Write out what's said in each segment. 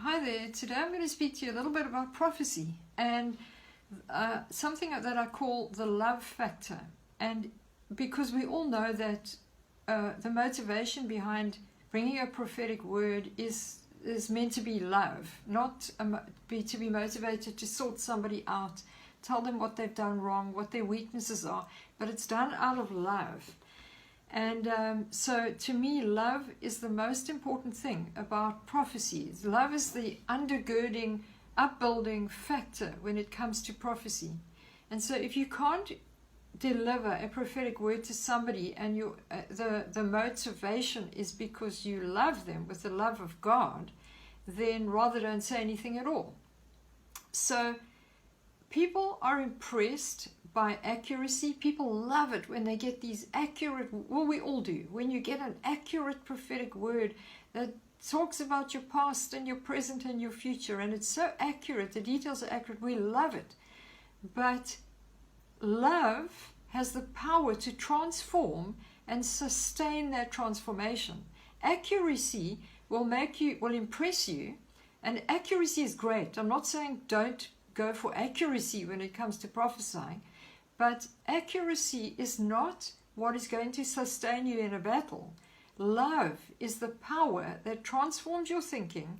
Hi there. Today I'm going to speak to you a little bit about prophecy and something that I call the love factor. And because we all know that the motivation behind bringing a prophetic word is meant to be love, not to be motivated to sort somebody out, tell them what they've done wrong, what their weaknesses are, but it's done out of love. And so to me, love is the most important thing about prophecies. Love is the undergirding, upbuilding factor when it comes to prophecy. And so if you can't deliver a prophetic word to somebody and the motivation is because you love them with the love of God, then rather don't say anything at all. So people are impressed by accuracy. People love it when they get these accurate, well, we all do. When you get an accurate prophetic word that talks about your past and your present and your future, and it's so accurate, the details are accurate, we love it. But love has the power to transform and sustain that transformation. Accuracy will impress you, and accuracy is great. I'm not saying don't go for accuracy when it comes to prophesying, but accuracy is not what is going to sustain you in a battle. Love is the power that transforms your thinking,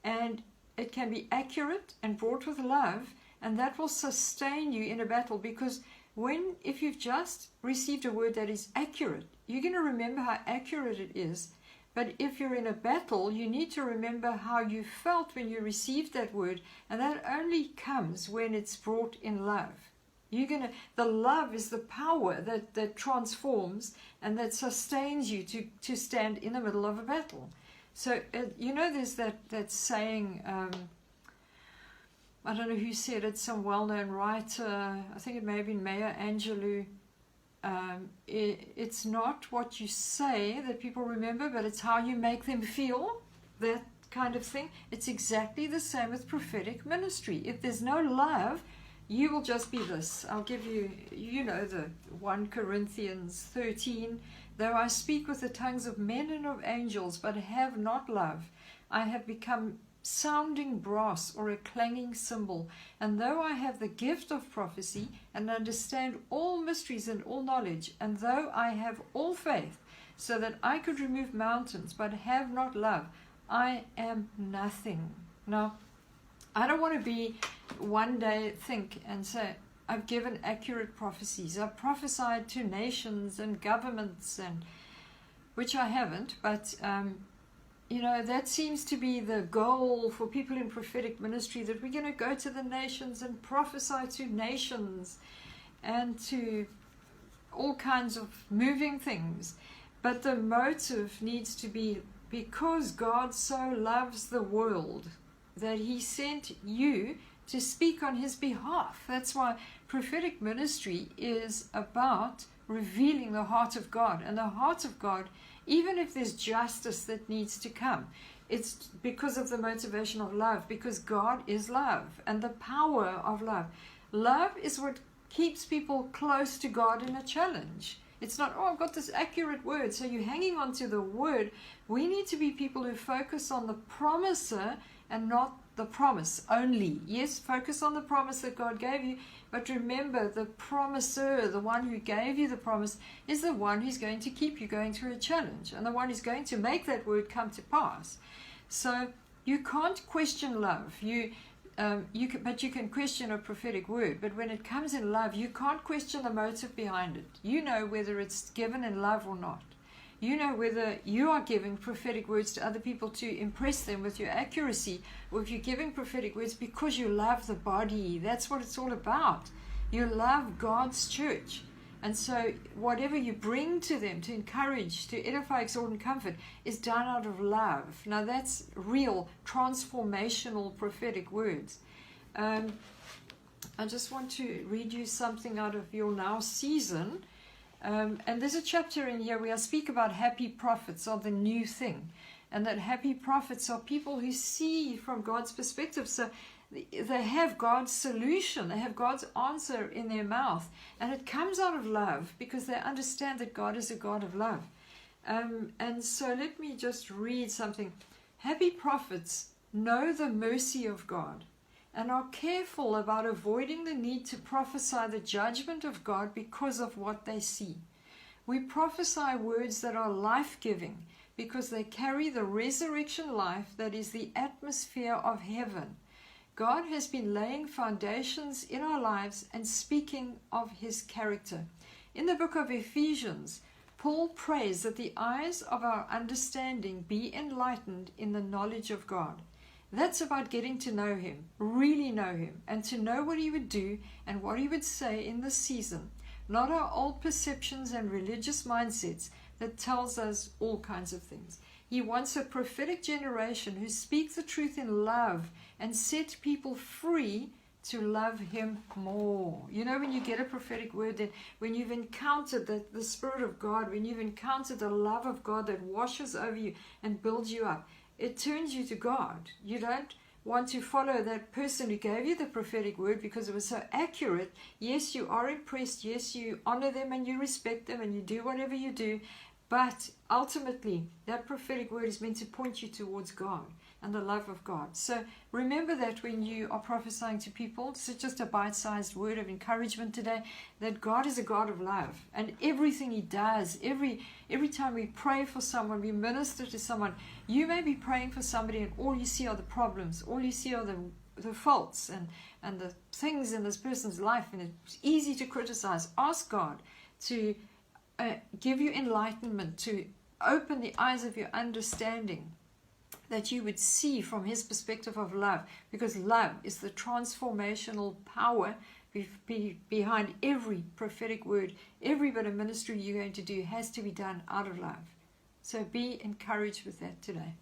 and it can be accurate and brought with love, and that will sustain you in a battle. Because if you've just received a word that is accurate, you're going to remember how accurate it is. But if you're in a battle, you need to remember how you felt when you received that word, and that only comes when it's brought in love. The love is the power that transforms and that sustains you to stand in the middle of a battle. So, there's that saying, I don't know who said it, some well-known writer, I think it may have been Maya Angelou. It's not what you say that people remember, but it's how you make them feel, that kind of thing. It's exactly the same with prophetic ministry. If there's no love, you will just be this. I'll give you, the 1 Corinthians 13, though I speak with the tongues of men and of angels, but have not love, I have become sounding brass or a clanging cymbal. And though I have the gift of prophecy and understand all mysteries and all knowledge, and though I have all faith so that I could remove mountains, but have not love, I am nothing. Now, I don't want to one day think and say, I've given accurate prophecies. I've prophesied to nations and governments, which I haven't, but that seems to be the goal for people in prophetic ministry, that we're going to go to the nations and prophesy to nations and to all kinds of moving things. But the motive needs to be because God so loves the world that he sent you to speak on his behalf. That's why prophetic ministry is about revealing the heart of God. And the heart of God, even if there's justice that needs to come, it's because of the motivation of love, because God is love and the power of love. Love is what keeps people close to God in a challenge. It's not, I've got this accurate word, so you're hanging on to the word. We need to be people who focus on the promiser and not the promise only. Yes, focus on the promise that God gave you, but remember the promiser, the one who gave you the promise, is the one who's going to keep you going through a challenge, and the one who's going to make that word come to pass. So you can't question love. But you can question a prophetic word. But when it comes in love, you can't question the motive behind it. You know whether it's given in love or not. You know whether you are giving prophetic words to other people to impress them with your accuracy, or if you're giving prophetic words because you love the body. That's what it's all about. You love God's church. And so whatever you bring to them to encourage, to edify, exhort, and comfort is done out of love. Now that's real transformational prophetic words. I just want to read you something out of your Now season. And there's a chapter in here where I speak about happy prophets are the new thing. And that happy prophets are people who see from God's perspective. So they have God's solution. They have God's answer in their mouth. And it comes out of love because they understand that God is a God of love. And so let me just read something. Happy prophets know the mercy of God, and are careful about avoiding the need to prophesy the judgment of God because of what they see. We prophesy words that are life-giving because they carry the resurrection life that is the atmosphere of heaven. God has been laying foundations in our lives and speaking of his character. In the book of Ephesians, Paul prays that the eyes of our understanding be enlightened in the knowledge of God. That's about getting to know him, really know him, and to know what he would do and what he would say in this season. Not our old perceptions and religious mindsets that tells us all kinds of things. He wants a prophetic generation who speak the truth in love and set people free to love him more. You know, when you get a prophetic word, then when you've encountered the Spirit of God, when you've encountered the love of God that washes over you and builds you up, it turns you to God. You don't want to follow that person who gave you the prophetic word because it was so accurate. Yes, you are impressed. Yes, you honor them and you respect them and you do whatever you do. But ultimately, that prophetic word is meant to point you towards God and the love of God. So remember that when you are prophesying to people. This is just a bite-sized word of encouragement today, that God is a God of love. And everything he does, every time we pray for someone, we minister to someone, you may be praying for somebody and all you see are the problems, all you see are the faults and the things in this person's life, and it's easy to criticize. Ask God to give you enlightenment, to open the eyes of your understanding, that you would see from his perspective of love, because love is the transformational power behind every prophetic word. Every bit of ministry you're going to do has to be done out of love. So be encouraged with that today.